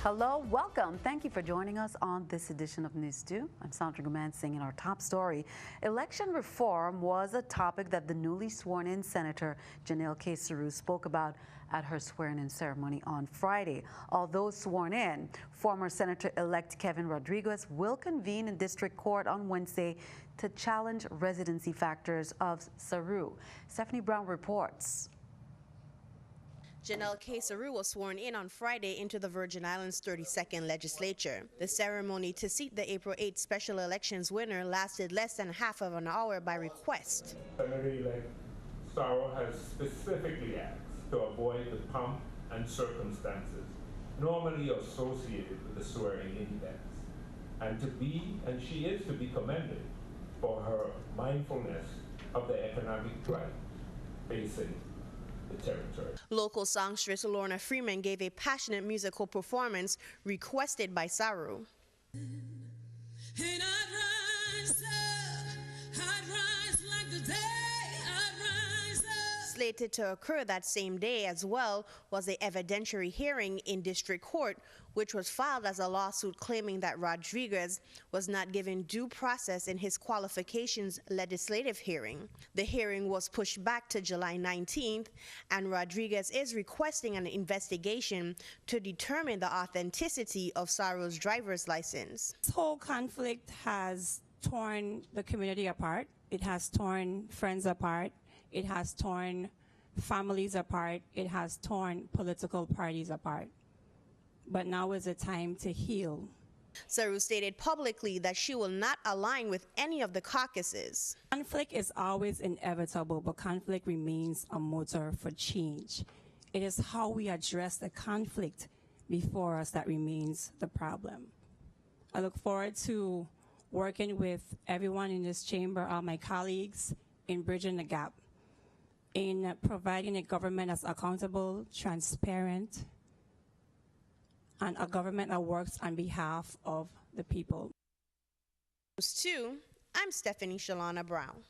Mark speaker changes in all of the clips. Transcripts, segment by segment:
Speaker 1: Hello, welcome. Thank you for joining us on this edition of News2. I'm Sandra Gumansing in our top story. Election reform was a topic that the newly sworn-in Senator Janelle K. Saru spoke about at her swearing-in ceremony on Friday. Although sworn in, former Senator-elect Kevin Rodriguez will convene in district court on Wednesday to challenge residency factors of Saru. Stephanie Brown reports.
Speaker 2: Janelle K. Saru was sworn in on Friday into the Virgin Islands 32nd legislature. The ceremony to seat the April 8 special elections winner lasted less than half of an hour by request.
Speaker 3: Senator-elect Saru has specifically asked to avoid the pomp and circumstances normally associated with the swearing-in events, and she is to be commended for her mindfulness of the economic threat facing the territory.
Speaker 2: Local songstress Lorna Freeman gave a passionate musical performance requested by Saru. Slated to occur that same day as well was the evidentiary hearing in district court, which was filed as a lawsuit claiming that Rodriguez was not given due process in his qualifications legislative hearing. The hearing was pushed back to July 19th, and Rodriguez is requesting an investigation to determine the authenticity of Saru's driver's license.
Speaker 4: This whole conflict has torn the community apart. It has torn friends apart. It has torn families apart. It has torn political parties apart. But now is the time to heal.
Speaker 2: Saru stated publicly that she will not align with any of the caucuses.
Speaker 4: Conflict is always inevitable, but conflict remains a motor for change. It is how we address the conflict before us that remains the problem. I look forward to working with everyone in this chamber, all my colleagues, in bridging the gap, in providing a government that's accountable, transparent, and a government that works on behalf of the people.
Speaker 2: News2, I'm Stephanie Shalana Brown.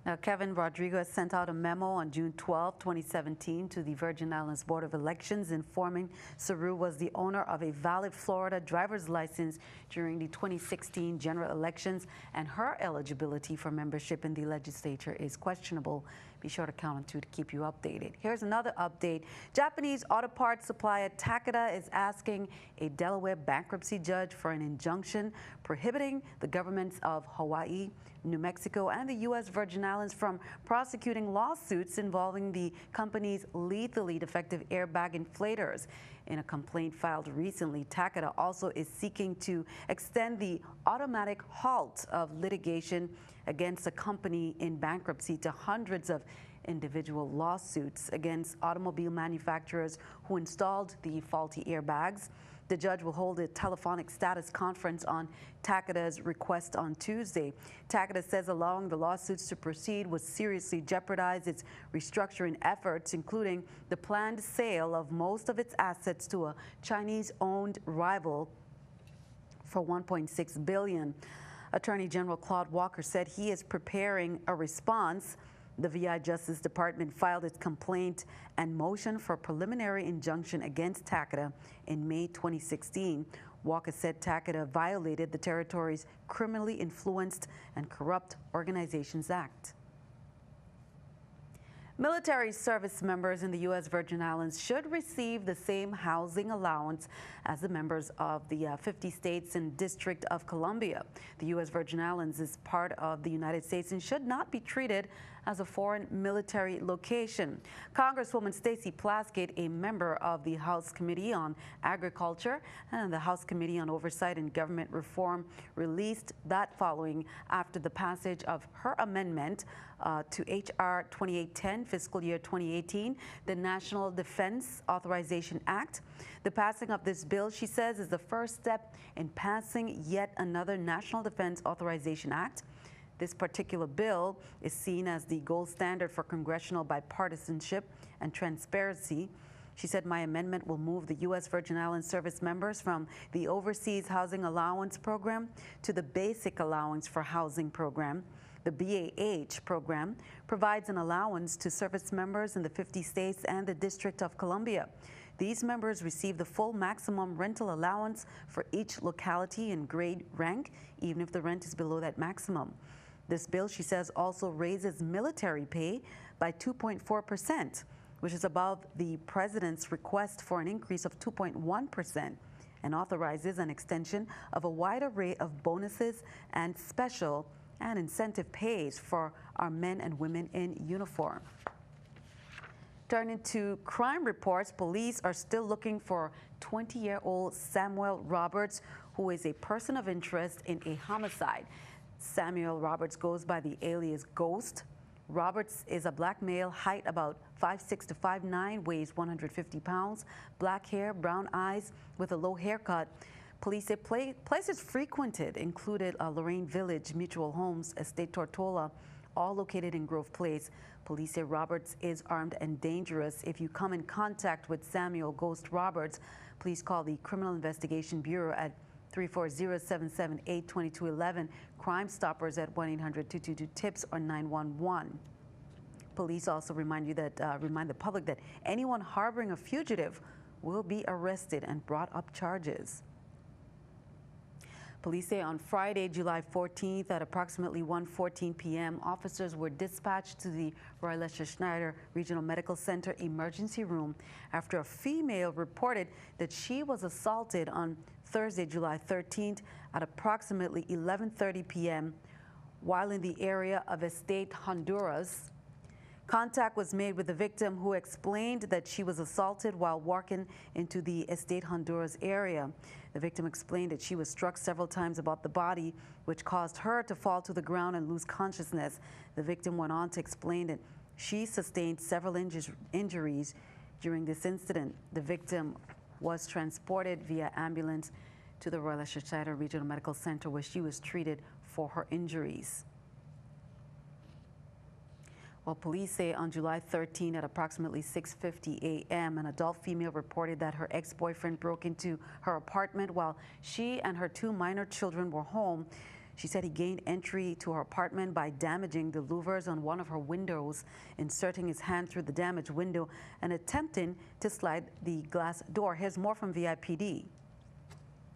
Speaker 1: Now, Kevin Rodriguez sent out a memo on June 12, 2017 to the Virgin Islands Board of Elections informing Saru was the owner of a valid Florida driver's license during the 2016 general elections, and her eligibility for membership in the legislature is questionable. Be sure to count on 2 to keep you updated. Here's another update. Japanese auto parts supplier Takata is asking a Delaware bankruptcy judge for an injunction prohibiting the governments of Hawaii, New Mexico, and the U.S. Virgin Islands from prosecuting lawsuits involving the company's lethally defective airbag inflators. In a complaint filed recently, Takata also is seeking to extend the automatic halt of litigation against a company in bankruptcy to hundreds of individual lawsuits against automobile manufacturers who installed the faulty airbags. The judge will hold a telephonic status conference on Takata's request on Tuesday. Takata says allowing the lawsuits to proceed would seriously jeopardize its restructuring efforts, including the planned sale of most of its assets to a Chinese-owned rival for $1.6 billion. Attorney General Claude Walker said he is preparing a response. The VI Justice Department filed its complaint and motion for preliminary injunction against Takata in May 2016. Walker said Takata violated the territory's Criminally Influenced and Corrupt Organizations Act. Military service members in the U.S. Virgin Islands should receive the same housing allowance as the members of the 50 states and District of Columbia. The U.S. Virgin Islands is part of the United States and should not be treated as a foreign military location. Congresswoman Stacey Plaskett, a member of the House Committee on Agriculture and the House Committee on Oversight and Government Reform, released that following after the passage of her amendment to H.R. 2810, fiscal year 2018, the National Defense Authorization Act. The passing of this bill, she says, is the first step in passing yet another National Defense Authorization Act. This particular bill is seen as the gold standard for congressional bipartisanship and transparency. She said, my amendment will move the U.S. Virgin Islands service members from the Overseas Housing Allowance Program to the Basic Allowance for Housing Program. The BAH program provides an allowance to service members in the 50 states and the District of Columbia. These members receive the full maximum rental allowance for each locality and grade rank, even if the rent is below that maximum. This bill, she says, also raises military pay by 2.4%, which is above the president's request for an increase of 2.1%, and authorizes an extension of a wide array of bonuses and special and incentive pays for our men and women in uniform. Turning to crime reports, police are still looking for 20-year-old Samuel Roberts, who is a person of interest in a homicide. Samuel Roberts goes by the alias Ghost. Roberts is a black male, height about 5'6" to 5'9", weighs 150 pounds, black hair, brown eyes, with a low haircut. Police say places frequented included Lorraine Village, Mutual Homes, Estate Tortola, all located in Grove Place. Police say Roberts is armed and dangerous. If you come in contact with Samuel Ghost Roberts, please call the Criminal Investigation Bureau at 340-778-2211, Crime Stoppers at 1-800-222-TIPS or 911. Police also remind the public that anyone harboring a fugitive will be arrested and brought up charges. Police say on Friday, July 14th at approximately 1:14 p.m., officers were dispatched to the Roy Lesher Schneider Regional Medical Center emergency room after a female reported that she was assaulted on Thursday, July 13th at approximately 11:30 p.m. while in the area of Estate Honduras. Contact was made with the victim, who explained that she was assaulted while walking into the Estate Honduras area. The victim explained that she was struck several times about the body, which caused her to fall to the ground and lose consciousness. The victim went on to explain that she sustained several injuries during this incident. The victim was transported via ambulance to the Roy Lesher Schneider Regional Medical Center, where she was treated for her injuries. Well, police say on July 13 at approximately 6:50 a.m., an adult female reported that her ex-boyfriend broke into her apartment while she and her 2 minor children were home. She said he gained entry to her apartment by damaging the louvers on one of her windows, inserting his hand through the damaged window and attempting to slide the glass door. Here's more from VIPD.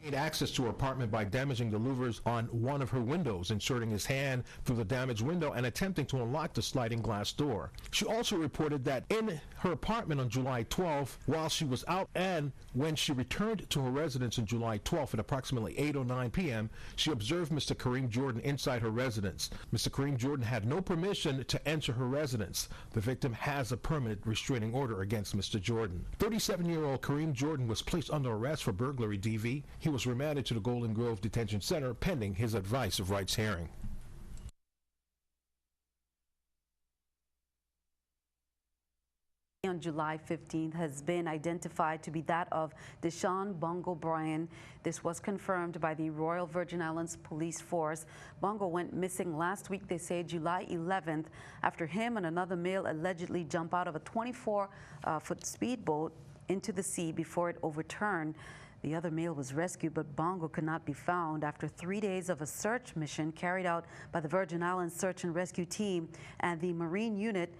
Speaker 5: Gained access to her apartment by damaging the louvers on one of her windows, inserting his hand through the damaged window and attempting to unlock the sliding glass door. She also reported that in her apartment on July 12th, while she was out and when she returned to her residence on July 12th at approximately 8:09 p.m., she observed Mr. Kareem Jordan inside her residence. Mr. Kareem Jordan had no permission to enter her residence. The victim has a permanent restraining order against Mr. Jordan. 37-year-old Kareem Jordan was placed under arrest for burglary DV. He was remanded to the Golden Grove Detention Center pending his advice of rights hearing.
Speaker 1: On July 15th has been identified to be that of Deshawn Bongo Bryan. This was confirmed by the Royal Virgin Islands Police Force. Bongo went missing last week, they say July 11th, after him and another male allegedly jumped out of a 24-foot speedboat into the sea before it overturned. The other male was rescued, but Bongo could not be found. After 3 days of a search mission carried out by the Virgin Islands Search and Rescue Team and the Marine Unit,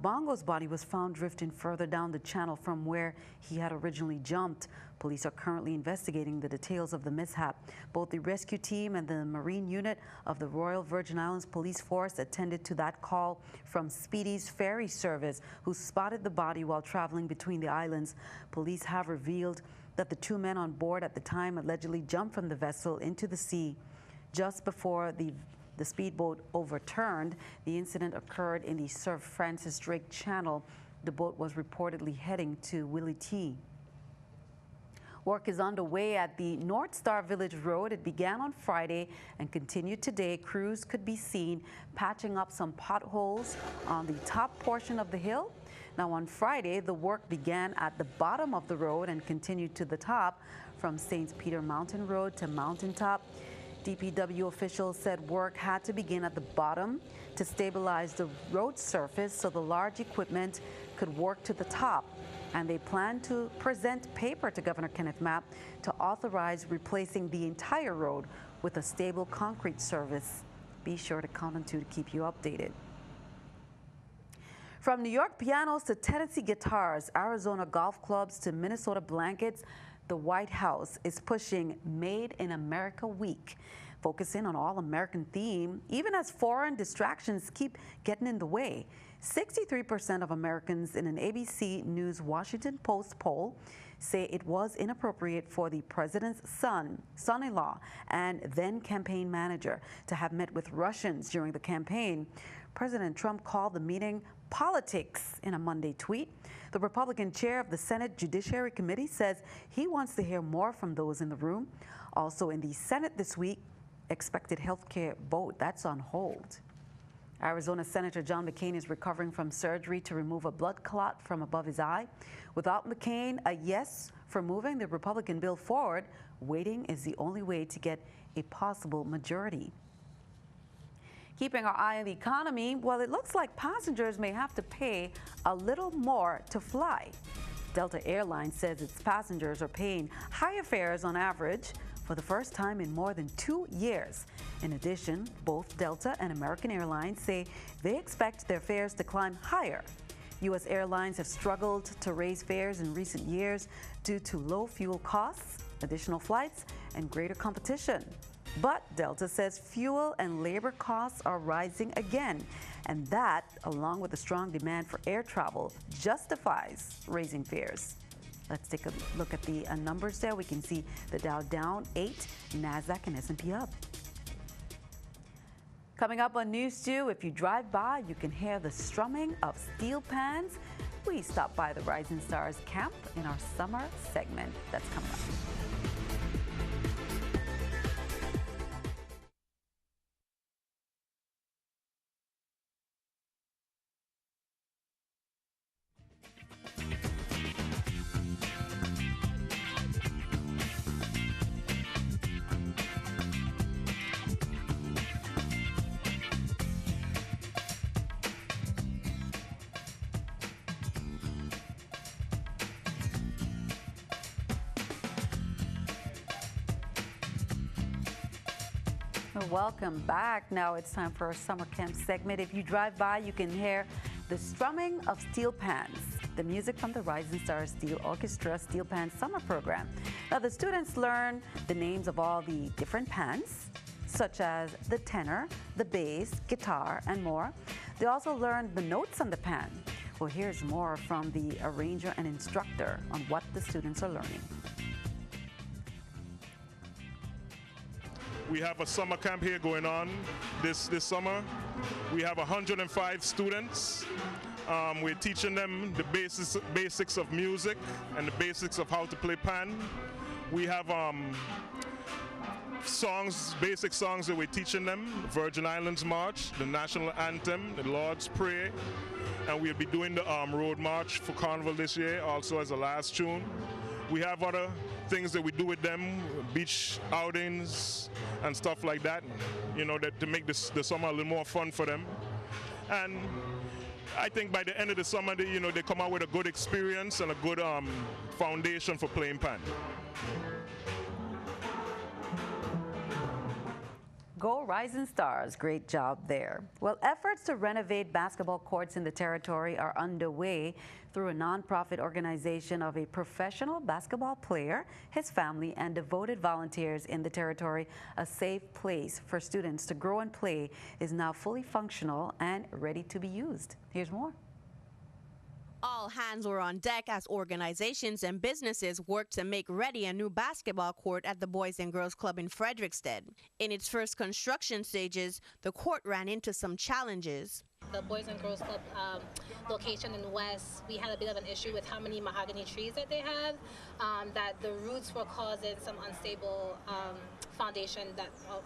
Speaker 1: Bongo's body was found drifting further down the channel from where he had originally jumped. Police are currently investigating the details of the mishap. Both the rescue team and the Marine Unit of the Royal Virgin Islands Police Force attended to that call from Speedy's ferry service, who spotted the body while traveling between the islands. Police have revealed that the 2 men on board at the time allegedly jumped from the vessel into the sea. Just before the speedboat overturned, the incident occurred in the Sir Francis Drake Channel. The boat was reportedly heading to Willie T. Work is underway at the North Star Village Road. It began on Friday and continued today. Crews could be seen patching up some potholes on the top portion of the hill. Now on Friday, the work began at the bottom of the road and continued to the top from St. Peter Mountain Road to Mountaintop. DPW officials said work had to begin at the bottom to stabilize the road surface so the large equipment could work to the top. And they plan to present paper to Governor Kenneth Mapp to authorize replacing the entire road with a stable concrete service. Be sure to count on 2 to keep you updated. From New York pianos to Tennessee guitars, Arizona golf clubs to Minnesota blankets, the White House is pushing Made in America Week, focusing on all-American theme, even as foreign distractions keep getting in the way. 63% of Americans in an ABC News Washington Post poll say it was inappropriate for the president's son-in-law, and then campaign manager to have met with Russians during the campaign. President Trump called the meeting politics in a Monday tweet. The Republican chair of the Senate Judiciary Committee says he wants to hear more from those in the room. Also in the Senate this week, expected health care vote, that's on hold. Arizona Senator John McCain is recovering from surgery to remove a blood clot from above his eye. Without McCain, a yes for moving the Republican bill forward, waiting is the only way to get a possible majority. Keeping our eye on the economy, well, it looks like passengers may have to pay a little more to fly. Delta Airlines says its passengers are paying higher fares on average for the first time in more than 2 years. In addition, both Delta and American Airlines say they expect their fares to climb higher. U.S. airlines have struggled to raise fares in recent years due to low fuel costs, additional flights, and greater competition. But Delta says fuel and labor costs are rising again, and that, along with the strong demand for air travel, justifies raising fares. Let's take a look at the numbers there. We can see the Dow down 8, NASDAQ and S&P up. Coming up on News 2, if you drive by, you can hear the strumming of steel pans. We stop by the Rising Stars camp in our summer segment. That's coming up. Welcome back. Now it's time for our summer camp segment. If you drive by, you can hear the strumming of steel pans, the music from the Rising Stars Steel Orchestra Steel Pan Summer Program. Now the students learn the names of all the different pans, such as the tenor, the bass, guitar, and more. They also learn the notes on the pan. Well, here's more from the arranger and instructor on what the students are learning.
Speaker 6: We have a summer camp here going on this summer. We have 105 students. We're teaching them the basics of music and the basics of how to play pan. We have basic songs that we're teaching them: the Virgin Islands March, the National Anthem, the Lord's Prayer, and we'll be doing the Road March for Carnival this year also as a last tune. We have other things that we do with them, beach outings and stuff like that, you know, to make the summer a little more fun for them. And I think by the end of the summer, they come out with a good experience and a good foundation for playing pan.
Speaker 1: Go Rising Stars, great job there. Well, efforts to renovate basketball courts in the territory are underway through a nonprofit organization of a professional basketball player, his family, and devoted volunteers in the territory. A safe place for students to grow and play is now fully functional and ready to be used. Here's more.
Speaker 2: All hands were on deck as organizations and businesses worked to make ready a new basketball court at the Boys and Girls Club in Frederickstead. In its first construction stages, the court ran into some challenges.
Speaker 7: The Boys and Girls Club location in the west, we had a bit of an issue with how many mahogany trees that they had, that the roots were causing some unstable foundation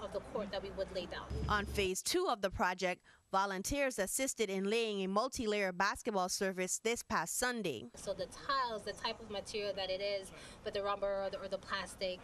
Speaker 7: of the court that we would lay down.
Speaker 2: On phase 2 of the project, volunteers assisted in laying a multi-layer basketball surface this past Sunday.
Speaker 7: So the tiles, the type of material that it is, but the rubber or the plastic,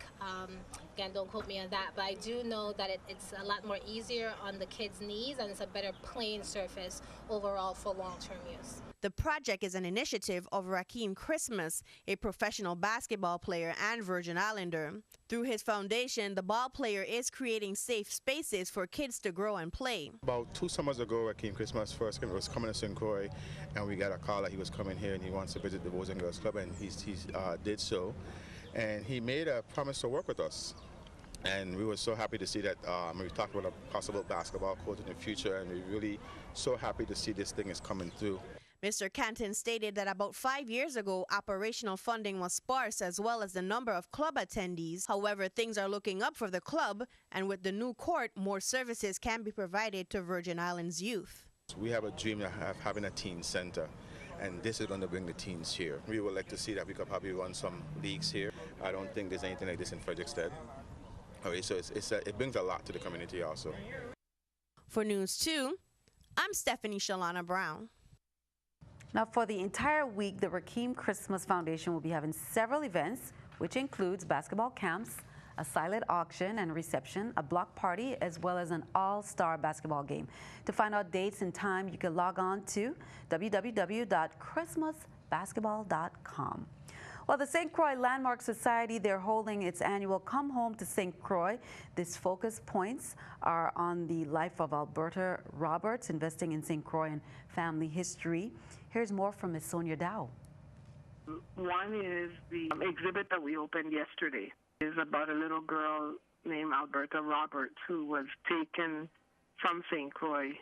Speaker 7: again, don't quote me on that, but I do know that it's a lot more easier on the kids' knees and it's a better playing surface overall for long-term use.
Speaker 2: The project is an initiative of Rakeem Christmas, a professional basketball player and Virgin Islander. Through his foundation, the ball player is creating safe spaces for kids to grow and play.
Speaker 8: About 2 summers ago, Rakeem Christmas first was coming to St. Croix, and we got a call that he was coming here and he wants to visit the Boys and Girls Club, and he did so. And he made a promise to work with us. And we were so happy to see that. We talked about a possible basketball coach in the future, and we're really so happy to see this thing is coming through.
Speaker 2: Mr. Canton stated that about 5 years ago, operational funding was sparse as well as the number of club attendees. However, things are looking up for the club, and with the new court, more services can be provided to Virgin Islands youth.
Speaker 8: We have a dream of having a teen center, and this is going to bring the teens here. We would like to see that we could probably run some leagues here. I don't think there's anything like this in Frederickstead. Okay, so it brings a lot to the community also.
Speaker 2: For News 2, I'm Stephanie Shalana Brown.
Speaker 1: Now, for the entire week, the Rakeem Christmas Foundation will be having several events, which includes basketball camps, a silent auction and reception, a block party, as well as an all-star basketball game. To find out dates and time, you can log on to www.christmasbasketball.com. Well, the St. Croix Landmark Society, they're holding its annual Come Home to St. Croix. These focus points are on the life of Alberta Roberts, investing in St. Croix and family history. Here's more from Ms. Sonia Dow.
Speaker 9: One is the exhibit that we opened yesterday. It's about a little girl named Alberta Roberts who was taken from St. Croix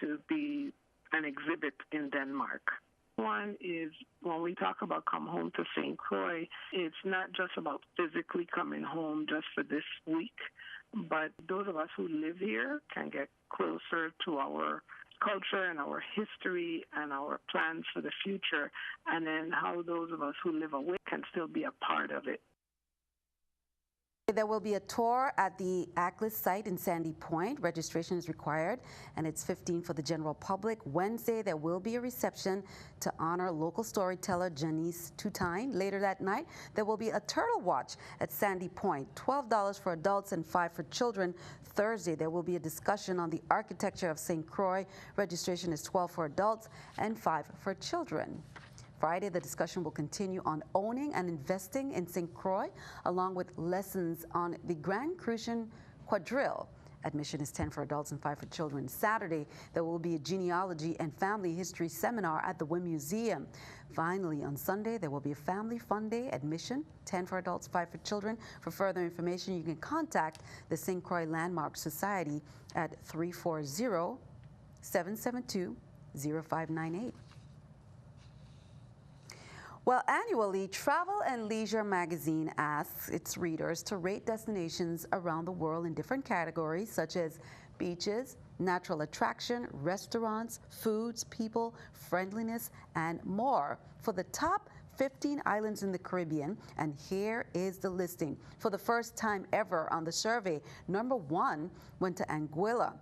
Speaker 9: to be an exhibit in Denmark. One is when we talk about come home to St. Croix, it's not just about physically coming home just for this week, but those of us who live here can get closer to our culture and our history and our plans for the future, and then how those of us who live away can still be a part of it.
Speaker 1: There will be a tour at the ACLIS site in Sandy Point. Registration is required, and it's $15 for the general public. Wednesday, there will be a reception to honor local storyteller Janice Tutine. Later that night, there will be a turtle watch at Sandy Point, $12 for adults and $5 for children. Thursday, there will be a discussion on the architecture of St. Croix. Registration is $12 for adults and $5 for children. Friday, the discussion will continue on owning and investing in St. Croix, along with lessons on the Grand Crucian Quadrille. Admission is $10 for adults and $5 for children. Saturday, there will be a genealogy and family history seminar at the Wynn Museum. Finally, on Sunday, there will be a family fun day. Admission, $10 for adults, $5 for children. For further information, you can contact the St. Croix Landmark Society at 340-772-0598. Well, annually, Travel and Leisure magazine asks its readers to rate destinations around the world in different categories, such as beaches, natural attraction, restaurants, foods, people, friendliness, and more, for the top 15 islands in the Caribbean. And here is the listing. For the first time ever on the survey, number 1 went to Anguilla,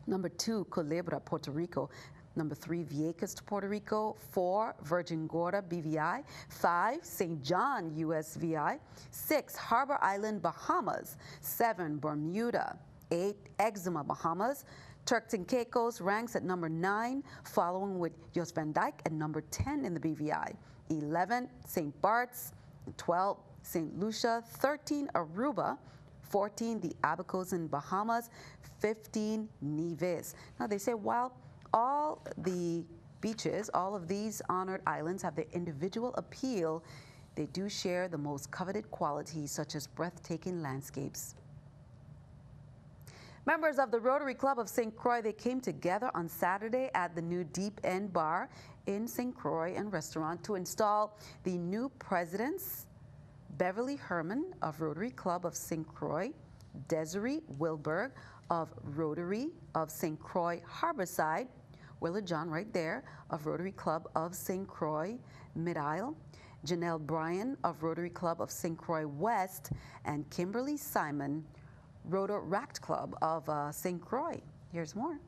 Speaker 1: number 2, Culebra, Puerto Rico, number 3, Vieques to Puerto Rico, 4, Virgin Gorda, BVI, 5, St. John, USVI, 6, Harbor Island, Bahamas, 7, Bermuda, 8, Exuma, Bahamas. Turks and Caicos ranks at number 9, following with Jos Van Dyke at number 10 in the BVI, 11, St. Bart's, 12, St. Lucia, 13, Aruba, 14, the Abacos in Bahamas, 15, Nevis. Now they say, while all the beaches, all of these honored islands have their individual appeal, they do share the most coveted qualities, such as breathtaking landscapes. Members of the Rotary Club of St. Croix, they came together on Saturday at the new Deep End Bar in St. Croix and Restaurant to install the new presidents, Beverly Herman of Rotary Club of St. Croix, Desiree Wilberg of Rotary of St. Croix Harborside, Willa John right there of Rotary Club of St. Croix Mid-Isle, Janelle Bryan of Rotary Club of St. Croix West, and Kimberly Simon, Rotaract Club of St. Croix. Here's more.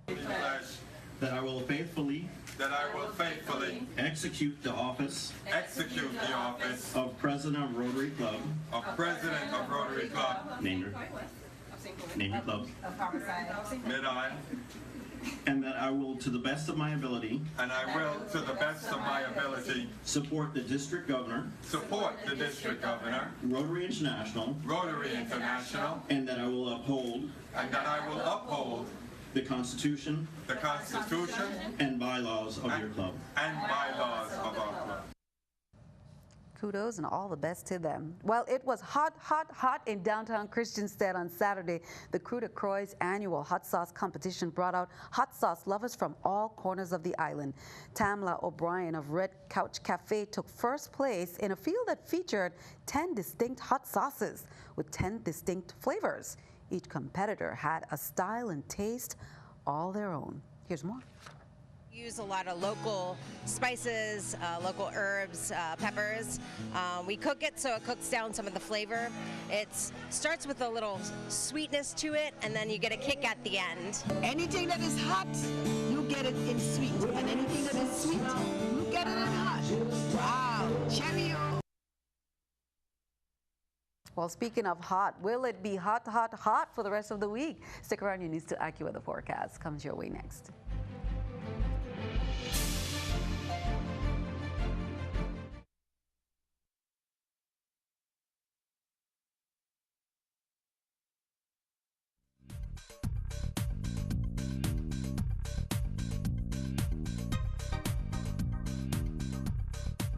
Speaker 10: That I will faithfully execute the office of President of Rotary Club. Name her. name your club,
Speaker 11: of Homicide,
Speaker 12: Mid-I,
Speaker 10: and that I will, to the best of my ability,
Speaker 12: and I will, to the best of my ability,
Speaker 10: support the District Governor,
Speaker 12: support the District Governor,
Speaker 10: Rotary International,
Speaker 12: Rotary International,
Speaker 10: and that I will uphold
Speaker 12: and that I will uphold
Speaker 10: the Constitution
Speaker 12: the Constitution
Speaker 10: and bylaws of your club.
Speaker 12: and bylaws of our club.
Speaker 1: Kudos and all the best to them. Well, it was hot, hot, hot in downtown Christiansted on Saturday. The Crew de Croix's annual hot sauce competition brought out hot sauce lovers from all corners of the island. Tamla O'Brien of Red Couch Cafe took first place in a field that featured 10 distinct hot sauces with 10 distinct flavors. Each competitor had a style and taste all their own. Here's more.
Speaker 13: Use a lot of local spices, local herbs, peppers. We cook it so it cooks down some of the flavor. It starts with a little sweetness to it, and then you get a kick at the end.
Speaker 11: anything that is hot, you get it in sweet, and anything that is sweet, you get it in hot. Wow, cheerio.
Speaker 1: Well, speaking of hot, will it be hot, hot, hot for the rest of the week? Stick around, your News2 AccuWeather forecast comes your way next.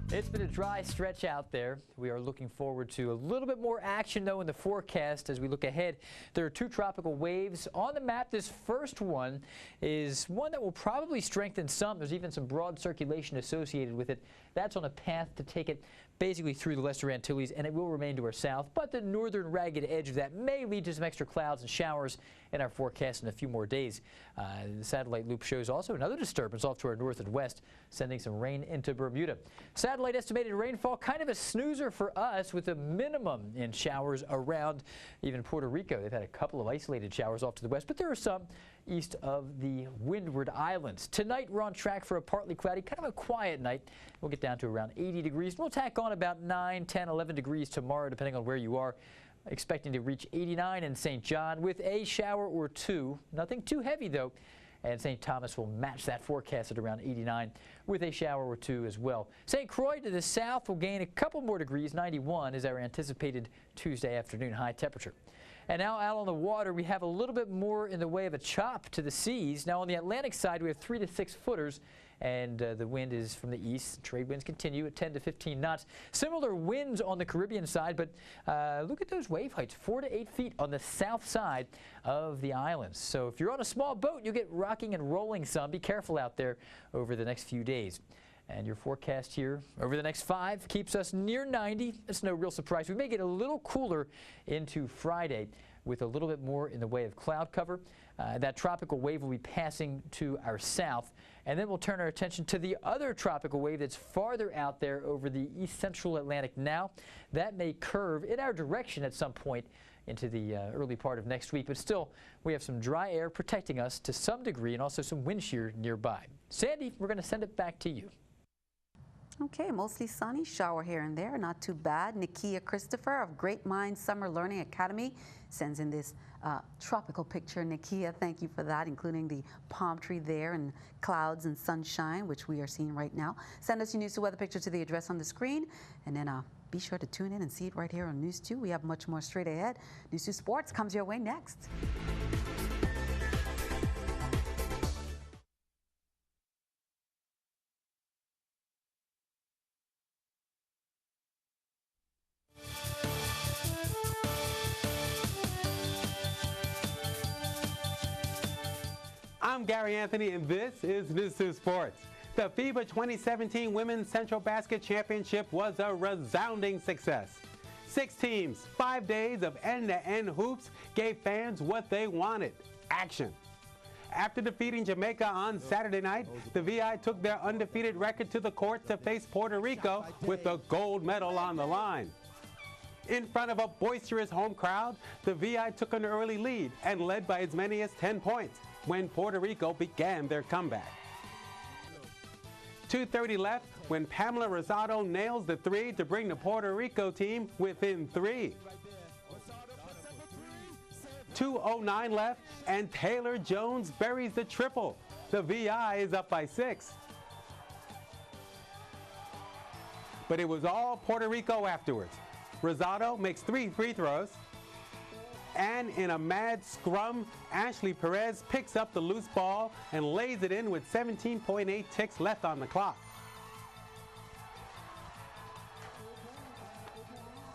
Speaker 14: It's been a dry stretch out there. We are looking forward to a little bit more action, though, in the forecast as we look ahead. There are two tropical waves on the map. This first one is one that will probably strengthen some. There's even some broad circulation associated with it. That's on a path to take it basically through the Lesser Antilles, and it will remain to our south. But the northern ragged edge of that may lead to some extra clouds and showers in our forecast in a few more days. The satellite loop shows also another disturbance off to our north and west, sending some rain into Bermuda. Satellite estimated rainfall, kind of a snoozer for us, with a minimum in showers around even Puerto Rico. They've had a couple of isolated showers off to the west, but there are some east of the Windward Islands. Tonight, we're on track for a partly cloudy, kind of a quiet night. We'll get down to around 80 degrees. We'll tack on about 9, 10, 11 degrees tomorrow, depending on where you are. Expecting to reach 89 in St. John with a shower or two. Nothing too heavy, though. And St. Thomas will match that forecast at around 89 with a shower or two as well. St. Croix to the south will gain a couple more degrees. 91 is our anticipated Tuesday afternoon high temperature. And now out on the water, we have a little bit more in the way of a chop to the seas. Now on the Atlantic side, we have 3 to 6 footers. And the wind is from the east. Trade winds continue at 10 to 15 knots. Similar winds on the Caribbean side, but look at those wave heights, 4 to 8 feet on the south side of the islands. So if you're on a small boat, you'll get rocking and rolling some. Be careful out there over the next few days. And your forecast here over the next 5 keeps us near 90. That's no real surprise. We may get a little cooler into Friday with a little bit more in the way of cloud cover. That tropical wave will be passing to our south. And then we'll turn our attention to the other tropical wave that's farther out there over the east central Atlantic now. That may curve in our direction at some point into the early part of next week. But still, we have some dry air protecting us to some degree and also some wind shear nearby. Sandy, we're going to send it back to you.
Speaker 1: Okay, mostly sunny, shower here and there, not too bad. Nikia Christopher of Great Minds Summer Learning Academy sends in this tropical picture. Nikia, thank you for that, including the palm tree there and clouds and sunshine, which we are seeing right now. Send us your News2 weather picture to the address on the screen, and then be sure to tune in and see it right here on News2. We have much more straight ahead. News2 Sports comes your way next.
Speaker 15: I'm Gary Anthony, and this is News2 Sports. The FIBA 2017 Women's Central Basket Championship was a resounding success. 6 teams, 5 days of end-to-end hoops gave fans what they wanted: action. After defeating Jamaica on Saturday night, the VI took their undefeated record to the court to face Puerto Rico with the gold medal on the line. In front of a boisterous home crowd, the VI took an early lead and led by as many as 10 points when Puerto Rico began their comeback. 2:30 left when Pamela Rosado nails the 3 to bring the Puerto Rico team within 3. 2:09 left, and Taylor Jones buries the triple. The VI is up by 6. But it was all Puerto Rico afterwards. Rosado makes 3 free throws. And in a mad scrum, Ashley Perez picks up the loose ball and lays it in with 17.8 ticks left on the clock.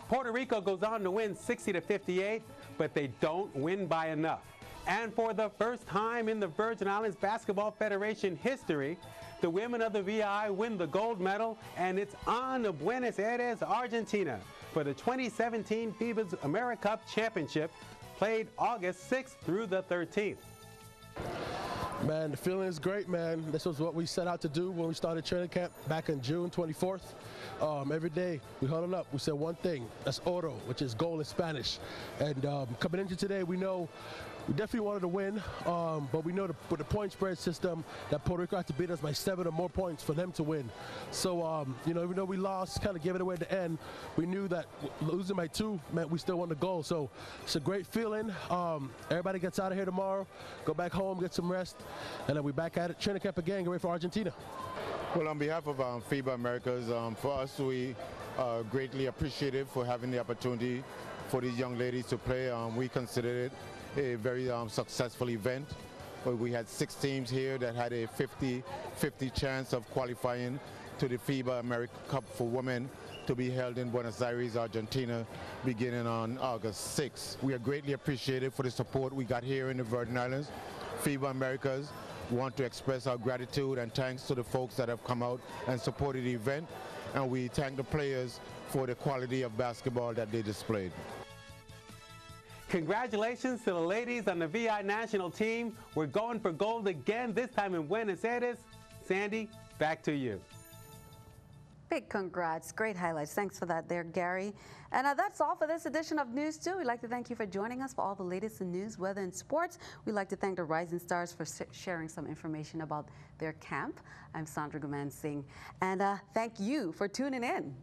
Speaker 15: Puerto Rico goes on to win 60-58, but they don't win by enough. And for the first time in the Virgin Islands Basketball Federation history, the women of the VI win the gold medal, and it's on to Buenos Aires, Argentina, for the 2017 FIBA's AmeriCup Championship, played August 6th through the 13th.
Speaker 16: Man, the feeling is great, man. This was what we set out to do when we started training camp back in June 24th. Every day we huddled up. We said one thing, that's oro, which is goal in Spanish. And coming into today, we know we definitely wanted to win, but we know with the point spread system that Puerto Rico had to beat us by 7 or more points for them to win. So, you know, even though we lost, kind of gave it away at the end, we knew that losing by 2 meant we still won the goal. So it's a great feeling. Everybody gets out of here tomorrow, go back home, get some rest, and then we're back at it, training camp again, get ready for Argentina.
Speaker 8: Well, on behalf of FIBA Americas, for us, we are greatly appreciative for having the opportunity for these young ladies to play. We consider it a very successful event. We had 6 teams here that had a 50-50 chance of qualifying to the FIBA AmeriCup for women to be held in Buenos Aires, Argentina, beginning on August 6th. We are greatly appreciative for the support we got here in the Virgin Islands. FIBA Americas want to express our gratitude and thanks to the folks that have come out and supported the event, and we thank the players for the quality of basketball that they displayed.
Speaker 15: Congratulations to the ladies on the VI national team. We're going for gold again, this time in Buenos Aires. Sandy, back to you.
Speaker 1: Big congrats. Great highlights. Thanks for that there, Gary. And that's all for this edition of News 2. We'd like to thank you for joining us for all the latest in news, weather, and sports. We'd like to thank the Rising Stars for sharing some information about their camp. I'm Sandra Guman Singh, and thank you for tuning in.